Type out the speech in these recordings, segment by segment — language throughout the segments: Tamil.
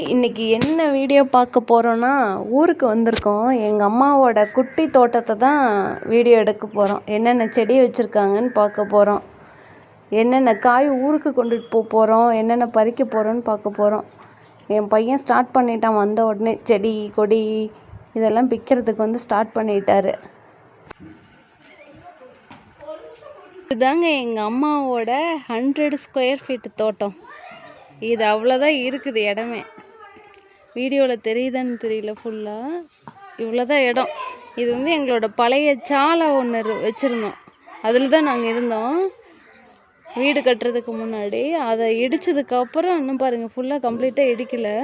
இன்றைக்கி என்ன வீடியோ பார்க்க போகிறோன்னா, ஊருக்கு வந்திருக்கோம். எங்கள் அம்மாவோட குட்டி தோட்டத்தை தான் வீடியோ எடுக்க போகிறோம். என்னென்ன செடி வச்சுருக்காங்கன்னு பார்க்க போகிறோம். என்னென்ன காய் ஊருக்கு கொண்டுட்டு போகிறோம், என்னென்ன பறிக்க போகிறோன்னு பார்க்க போகிறோம். என் பையன் ஸ்டார்ட் பண்ணிட்டான். வந்த உடனே செடி கொடி இதெல்லாம் பிக்கிறதுக்கு வந்து ஸ்டார்ட் பண்ணிட்டாரு. இதுதாங்க எங்கள் அம்மாவோட 100 ஸ்கொயர் ஃபீட் தோட்டம். இது அவ்வளோதான் இருக்குது இடமே. வீடியோவில் தெரியுதான்னு தெரியல, ஃபுல்லாக இவ்வளோதான் இடம். இது வந்து எங்களோட பழைய சாலை ஒன்று வச்சுருந்தோம். அதில் தான் நாங்கள் இருந்தோம் வீடு கட்டுறதுக்கு முன்னாடி. அதை இடித்ததுக்கப்புறம் இன்னும் பாருங்கள் ஃபுல்லாக கம்ப்ளீட்டாக இடிக்கலை.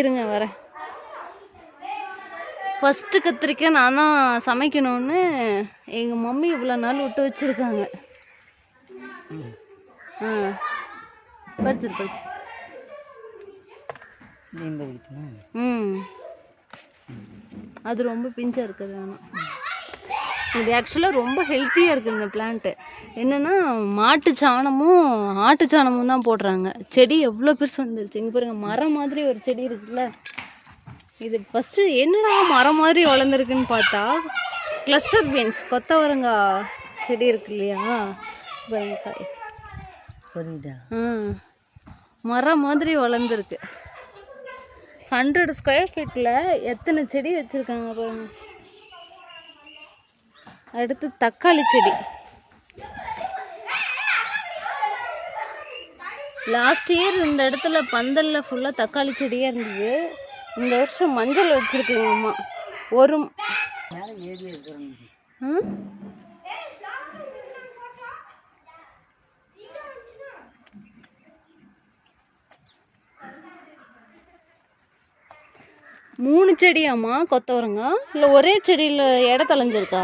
இருங்க வரேன். ஃபஸ்ட்டு கத்திரிக்காய் நான் தான் சமைக்கணும்னு எங்கள் மம்மி இவ்வளோ நாள் விட்டு வச்சுருக்காங்க. பறிச்சு அது ரொம்ப பிஞ்சாக இருக்குது. ஆனால் இது ஆக்சுவலாக ரொம்ப ஹெல்த்தியாக இருக்குது இந்த பிளான்ட்டு. என்னென்னா மாட்டு சாணமும் ஆட்டு சாணமும் தான் போடுறாங்க. செடி எவ்வளோ பெருசு வந்துருச்சு. இங்கே பாருங்கள், மரம் மாதிரி ஒரு செடி இருக்குதுல்ல. இது ஃபஸ்ட்டு என்னடா மரம் மாதிரி வளர்ந்துருக்குன்னு பார்த்தா கிளஸ்டர் பீன்ஸ், கொத்தவரங்காய் செடி இருக்கு இல்லையா, காய் புரியுதா? மரம் மாதிரி வளர்ந்துருக்கு. 100 ஸ்கொயர் ஃபீட்டில் எத்தனை செடி வச்சுருக்காங்க பாருங்க. அடுத்து தக்காளி செடி. லாஸ்ட் இயர் இந்த இடத்துல பந்தலில் ஃபுல்லாக தக்காளி செடியாக இருந்தது. இந்த வருஷம் மஞ்சள் வச்சுருக்குங்க அம்மா. ஒரு 3 செடியாம்மா கொத்தவரங்காய்? இல்லை ஒரே செடியில் இடம் தொலைஞ்சிருக்கா?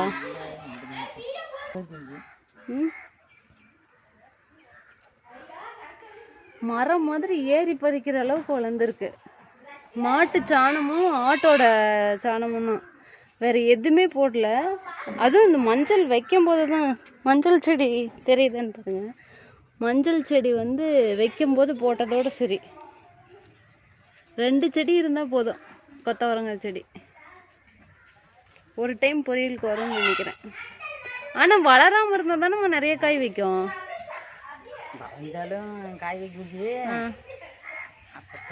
மரம் மாதிரி ஏறி பறிக்கிற அளவுக்கு வளர்ந்துருக்கு. மாட்டு சாணமும் ஆட்டோட சாணமும் தான், வேறு எதுவுமே போடல. அதுவும் இந்த மஞ்சள் வைக்கும்போது தான். மஞ்சள் செடி தெரியுதுன்னு பாருங்க. மஞ்சள் செடி வந்து வைக்கும்போது போட்டதோடு சரி. 2 செடி இருந்தால் போதும். கொத்தவரங்காய் செடி ஒரு டைம் பொரியலுக்கு வரும்னு நினைக்கிறேன். ஆனால் வளராமல் இருந்தால் தானே நம்ம நிறைய காய் வைக்கும். காய் வைக்குது,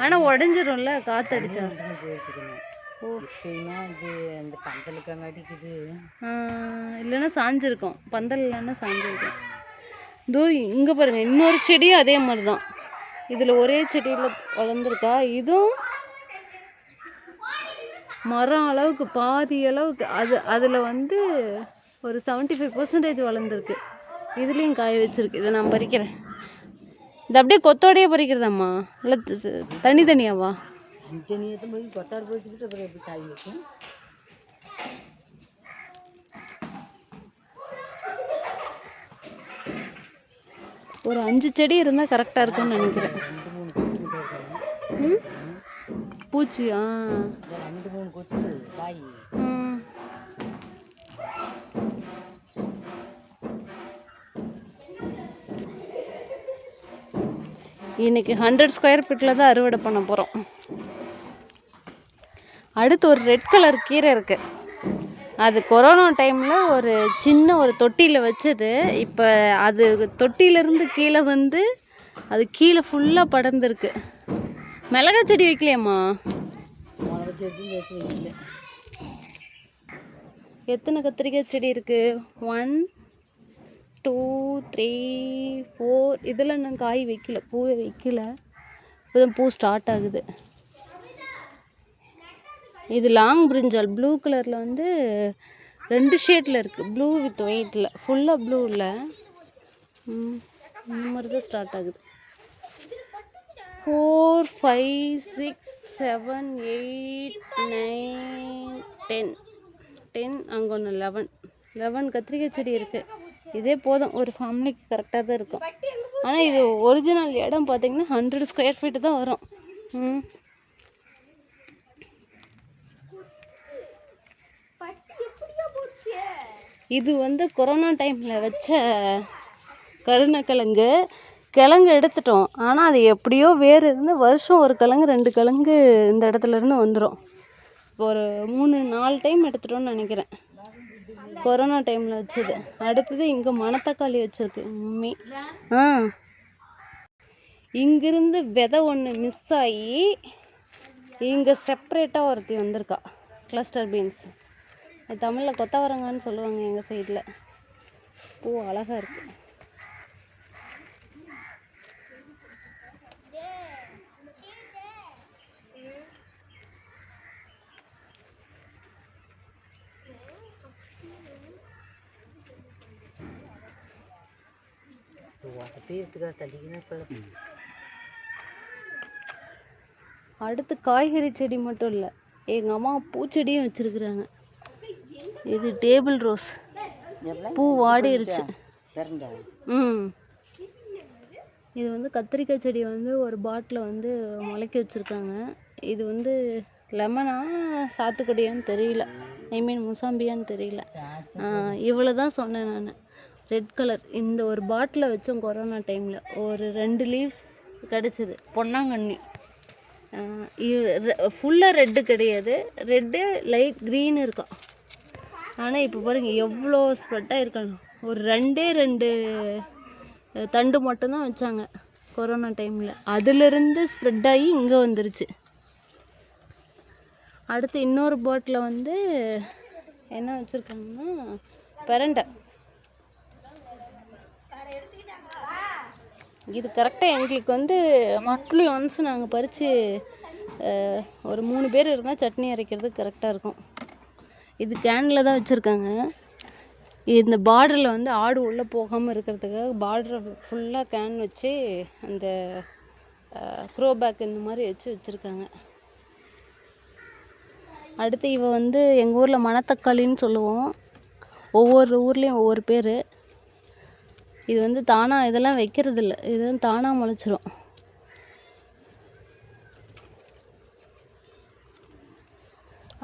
ஆனால் உடஞ்சிரும்ல காற்றடிச்சா. இந்த பந்தலுக்கு அடிக்குது, இல்லைன்னா சாஞ்சிருக்கும். பந்தல் இல்லைன்னா சாஞ்சிருக்கும். இதோ இங்கே பாருங்கள், இன்னொரு செடியும் அதே மாதிரி தான். இதில் ஒரே செடியில் வளர்ந்துருக்கா. இதுவும் மரம் அளவுக்கு பாதி அளவுக்கு. அதில் வந்து ஒரு 75% வளர்ந்துருக்கு. இதுலேயும் காய வச்சுருக்கு. இதை நான் பறிக்கிறேன். இது அப்படியே கொத்தோடையே பறிக்கிறதாம்மா, இல்லை தனித்தனியாவா? கொத்தாடு போய்ச்சிக்கிட்டு அப்புறம் எப்படி காய் வைக்கும்? ஒரு 5 செடி இருந்தால் கரெக்டாக இருக்கும்னு நினைக்கிறேன். பூச்சி 2-3 கொத்து காய். இன்னைக்கு 100 ஸ்கொயர் ஃபீட்டில் தான் அறுவடை பண்ண போகிறோம். அடுத்து ஒரு ரெட் கலர் கீரை இருக்குது. அது கொரோனா டைமில் ஒரு சின்ன ஒரு தொட்டியில் வச்சது. இப்போ அது தொட்டியிலேருந்து கீழே வந்து அது கீழே ஃபுல்லாக படர்ந்துருக்கு. மிளகா செடி வைக்கலையாம்மா? எத்தனை கத்திரிக்காய் செடி இருக்குது? 1 2 3 4. இதில் இன்னும் காய் வைக்கல, பூவே வைக்கல. இப்போதான் பூ ஸ்டார்ட் ஆகுது. இது லாங் பிரிஞ்சால் ப்ளூ கலரில் வந்து 2 ஷேட்டில் இருக்குது. ப்ளூ வித் ஒயிட்டில், ஃபுல்லாக ப்ளூ இல்லை, இந்த மாதிரி தான் ஸ்டார்ட் ஆகுது. 4 5 6 7 8 9 10. அங்கே ஒன்று 11 கத்திரிக்காய் செடி இருக்குது. இதே போதும், ஒரு ஃபேமிலிக்கு கரெக்டாக தான் இருக்கும். ஆனால் இது ஒரிஜினல் இடம் பார்த்திங்கன்னா 100 ஸ்கொயர் ஃபீட்டு தான் வரும். இது வந்து கொரோனா டைமில் வச்ச கருணக்கிழங்கு. கிழங்கு எடுத்துட்டோம். ஆனால் அது எப்படியோ வேர் இருந்து வருஷம் ஒரு கிழங்கு 2 கிழங்கு இந்த இடத்துலேருந்து வந்துடும். ஒரு 3-4 டைம் எடுத்துட்டோன்னு நினைக்கிறேன். கொரோனா டைமில் வச்சது. அடுத்தது இங்கே மணத்தக்காளி வச்சுருக்கு மம்மி. இங்கிருந்து விதை ஒன்று மிஸ் ஆகி இங்கே செப்ரேட்டாக ஒருத்தி வந்திருக்கா. கிளஸ்டர் பீன்ஸ், தமிழில் கொத்தவரங்கான்னு சொல்லுவாங்க எங்கள் சைடில். பூ அழகாக இருக்குது. அடுத்து காய்கறி செடி மட்டும் இல்லை, எங்கள் அம்மா பூச்செடியும் வச்சுருக்குறாங்க. இது டேபிள் ரோஸ், பூ வாடிருச்சு. இது வந்து கத்திரிக்காய் செடி வந்து ஒரு பாட்டில் வந்து முளைக்க வச்சுருக்காங்க. இது வந்து லெமனா சாத்துக்குடியான்னு தெரியல, முசாம்பியான்னு தெரியல. இவ்வளோ தான் சொன்னேன் நான். ரெட் கலர் இந்த ஒரு பாட்டில் வச்சோம் கொரோனா டைமில். ஒரு 2 லீவ்ஸ் கிடச்சிது, பொன்னாங்கண்ணி. ஃபுல்லாக ரெட்டு கிடையாது, ரெட்டு லைட் க்ரீன் இருக்கா. ஆனால் இப்போ பாருங்கள் எவ்வளோ ஸ்ப்ரெட்டாக இருக்கணும். ஒரு 2 தண்டு மட்டும்தான் வச்சாங்க கொரோனா டைமில். அதிலிருந்து ஸ்ப்ரெட் ஆகி இங்கே வந்துருச்சு. அடுத்து இன்னொரு பாட்டில் வந்து என்ன வச்சுருக்காங்கன்னா பெரண்டை. இது கரெக்டாக எங்களுக்கு வந்து மந்த்லி ஒன்ஸ் நாங்கள் பறித்து ஒரு 3 பேர் இருந்தால் சட்னி அரைக்கிறதுக்கு கரெக்டாக இருக்கும். இது கேனில் தான் வச்சுருக்காங்க. இந்த பார்டரில் வந்து ஆடு உள்ளே போகாமல் இருக்கிறதுக்காக பார்டரை ஃபுல்லாக கேன் வச்சு அந்த க்ரோ பேக் இந்த மாதிரி வச்சுருக்காங்க. அடுத்து இவ வந்து எங்கள் ஊரில் மணத்தக்காளின்னு சொல்லுவோம். ஒவ்வொரு ஊர்லேயும் ஒவ்வொரு பேர். இது வந்து தானாக இதெல்லாம் வைக்கிறது இல்லை, இது வந்து தானாக முளைச்சிரும்.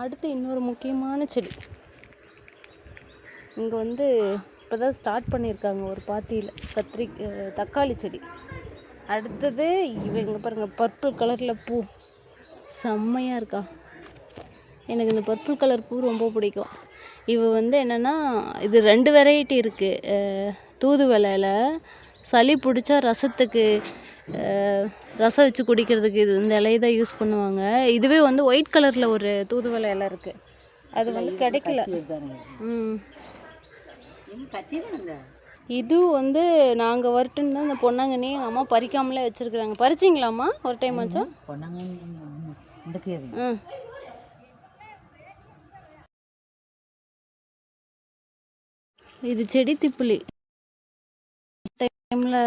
அடுத்து இன்னொரு முக்கியமான செடி இங்கே வந்து இப்போ தான் ஸ்டார்ட் பண்ணியிருக்காங்க ஒரு பாத்தியில், தக்காளி செடி. அடுத்தது இங்கே பாருங்கள், பர்பிள் கலரில் பூ செம்மையாக இருக்கா. எனக்கு இந்த பர்பிள் கலர் பூ ரொம்ப பிடிக்கும். வந்து என்னென்னா இது 2 வெரைட்டி இருக்குது. தூதுவளையில் சளி பிடிச்சா ரசத்துக்கு, ரசம் வச்சு குடிக்கிறதுக்கு இது இந்த இலையை தான் யூஸ் பண்ணுவாங்க. இதுவே வந்து ஒயிட் கலரில் ஒரு தூதுவளை இலை இருக்குது, அது வந்து கிடைக்கல. இது வந்து நாங்கள் வரட்டுன்னு தான் இந்த பொன்னாங்கண்ணி எங்கள் அம்மா பறிக்காமலே வச்சுருக்குறாங்க. பறிச்சிங்களாம்மா ஒரு டைம் ஆச்சா? இது செடி திப்புளி டைமில்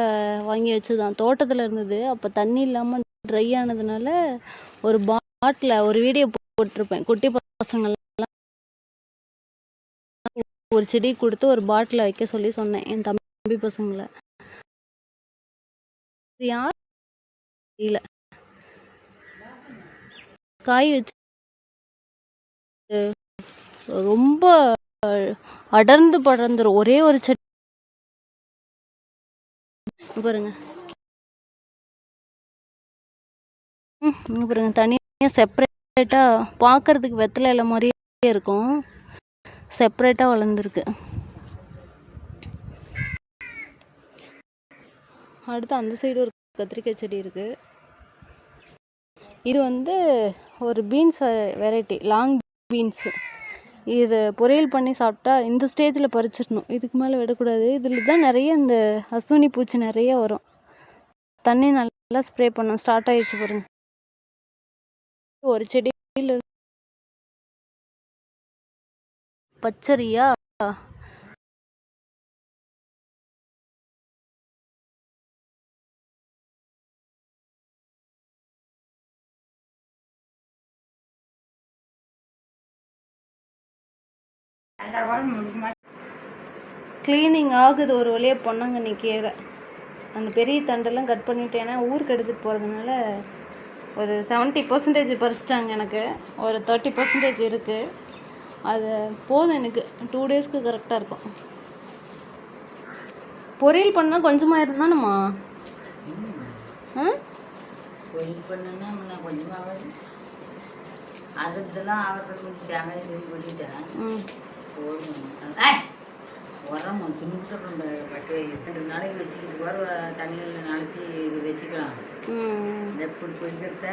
வாங்கி வச்சுதான், தோட்டத்தில் இருந்தது. அப்போ தண்ணி இல்லாமல் ட்ரை ஆனதுனால ஒரு பாட்டில், ஒரு வீடியோ போட்டிருப்பேன், குட்டி பசங்கள்லாம் ஒரு செடி கொடுத்து ஒரு பாட்டில் வைக்க சொல்லி சொன்னேன் என் தம்பி பசங்களை. யார் தெரியல, காய் வச்சு ரொம்ப அடர்ந்து படர்ந்துரும். ஒரே ஒரு செடி பாருங்க, பாருங்க தனியாக செப்பரேட்டாக பார்க்கறதுக்கு வெத்தலை இலை மாதிரியே இருக்கும், செப்பரேட்டாக வளர்ந்துருக்கு. அடுத்து அந்த சைடு ஒரு கத்திரிக்காய் செடி இருக்குது. இது வந்து ஒரு பீன்ஸ் வெரைட்டி, லாங் பீன்ஸு. இதை பொரியல் பண்ணி சாப்பிட்டா இந்த ஸ்டேஜில் பறிச்சிடணும், இதுக்கு மேலே விடக்கூடாது. இதில் தான் நிறைய இந்த அஸ்வினி பூச்சி நிறைய வரும். தண்ணி நல்லா ஸ்ப்ரே பண்ணணும். ஸ்டார்ட் ஆகிடுச்சு பாருங்க. ஒரு செடியில் பச்சரியா க்ளீனிங் ஆகுது ஒரு வழியாக. பொன்னாங்கண்ணி கீழே அந்த பெரிய தண்டெல்லாம் கட் பண்ணிட்டேன்னா ஊருக்கு எடுத்துகிட்டு போகிறதுனால ஒரு 70% பறிச்சிட்டாங்க. எனக்கு ஒரு 30% இருக்குது. அது போதும், எனக்கு 2 டேஸ்க்கு கரெக்டாக இருக்கும். பொரியல் பண்ணால் கொஞ்சமாக இருந்தானுமா ஆ பொரியல் பண்ணுன்னா முன்ன கொஞ்சமாக அதுக்கெல்லாம் ஆகிறதுக்கு கொஞ்சம் தேங்காய் திருவி பண்ணிட்டேன். உரம் துணிட்டு அப்புறம் பட்டு 2 நாளைக்கு வச்சுக்கிட்டு வர தண்ணியில் நினச்சி வச்சுக்கலாம். இந்த இப்படி பொரிக்கிறத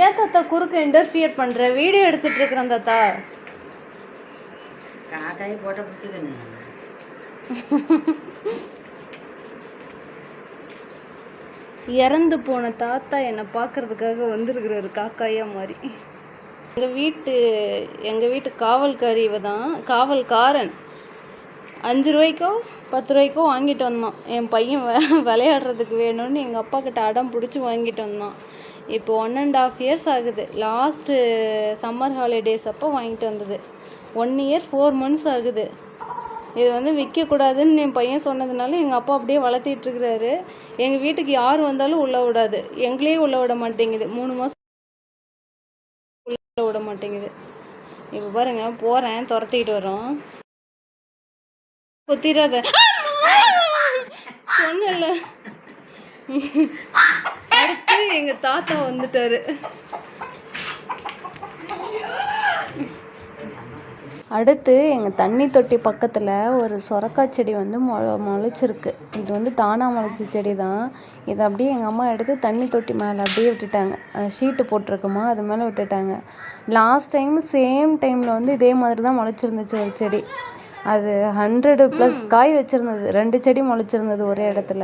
ஏன் தாத்தா குறுக்க இன்டர்ஃபியர் பண்ணுற? வீடியோ எடுத்துட்டு இருக்கிறேன் தாத்தா. காக்காயை போட்ட பிடிச்சிக்கணும். இறந்து போன தாத்தா என்னை பார்க்கறதுக்காக வந்திருக்கிறாரு காக்காயா மாதிரி. எங்கள் வீட்டு காவல்காரி இவ தான், காவல்காரன். 5 ரூபாய்க்கோ 10 ரூபாய்க்கோ வாங்கிட்டு வந்தான். என் பையன் விளையாடுறதுக்கு வேணும்னு எங்கள் அப்பா கிட்ட அடம் பிடிச்சி வாங்கிட்டு வந்தான். இப்போ 1.5 இயர்ஸ் ஆகுது. லாஸ்ட்டு சம்மர் ஹாலிடேஸ் அப்போ வாங்கிட்டு வந்தது. 1 இயர் 4 months ஆகுது. இது வந்து விற்கக்கூடாதுன்னு என் பையன் சொன்னதுனால எங்கள் அப்பா அப்படியே வளர்த்திட்ருக்கிறாரு. எங்கள் வீட்டுக்கு யார் வந்தாலும் உள்ளே விடாது, எங்களையே உள்ளே விட மாட்டேங்குது. 3 மாதம் உள்ளே விட மாட்டேங்குது. இப்போ பாருங்க, போகிறேன், துரத்திக்கிட்டு வரோம். கொத்திராத சொன்னல. அடுத்து எங்கள் தாத்தா வந்துட்டாரு. அடுத்து எங்கள் தண்ணி தொட்டி பக்கத்தில் ஒரு சொரக்காய் செடி வந்து முளைச்சிருக்கு. இது வந்து தானாக முளைச்ச செடி தான். இதை அப்படியே எங்கள் அம்மா எடுத்து தண்ணி தொட்டி மேலே அப்படியே விட்டுட்டாங்க. ஷீட்டு போட்டிருக்குமா, அது மேலே விட்டுட்டாங்க. லாஸ்ட் டைம் சேம் டைமில் வந்து இதே மாதிரி தான் முளைச்சிருந்துச்சு ஒரு செடி. அது 100+ காய் வச்சுருந்தது. 2 செடி முளைச்சிருந்தது ஒரே இடத்துல.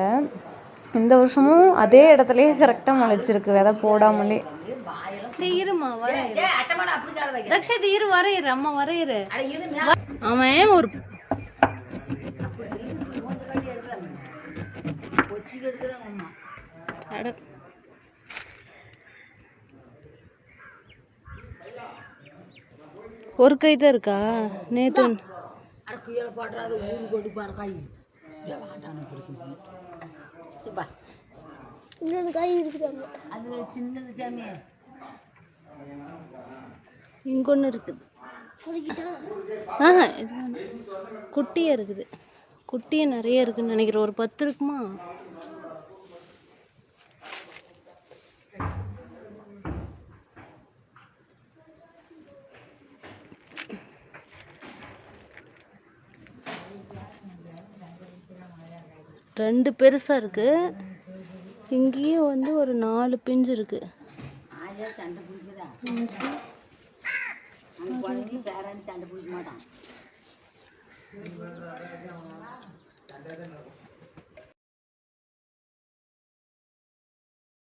இந்த வருஷமும் அதே இடத்துலையே கரெக்டாக முளைச்சிருக்கு, விதை போடாமலே. இருமா வரையிரு, தக்ஷித் இரு வரையிரு, அம்மா வரையிரு. அவன் ஒரு ஒரு கை தான் இருக்கா நேத்து? இன்னொன்று காய் இருக்குதாங்க, அது சின்னது சாமி. இங்கொன்று இருக்குது. இது குட்டியாக இருக்குது. குட்டியே நிறைய இருக்குதுன்னு நினைக்கிறேன். ஒரு 10 இருக்குமா? ரெண்டு பெருசாக இருக்குது. இங்கேயும் வந்து ஒரு 4 பிஞ்சு இருக்குது.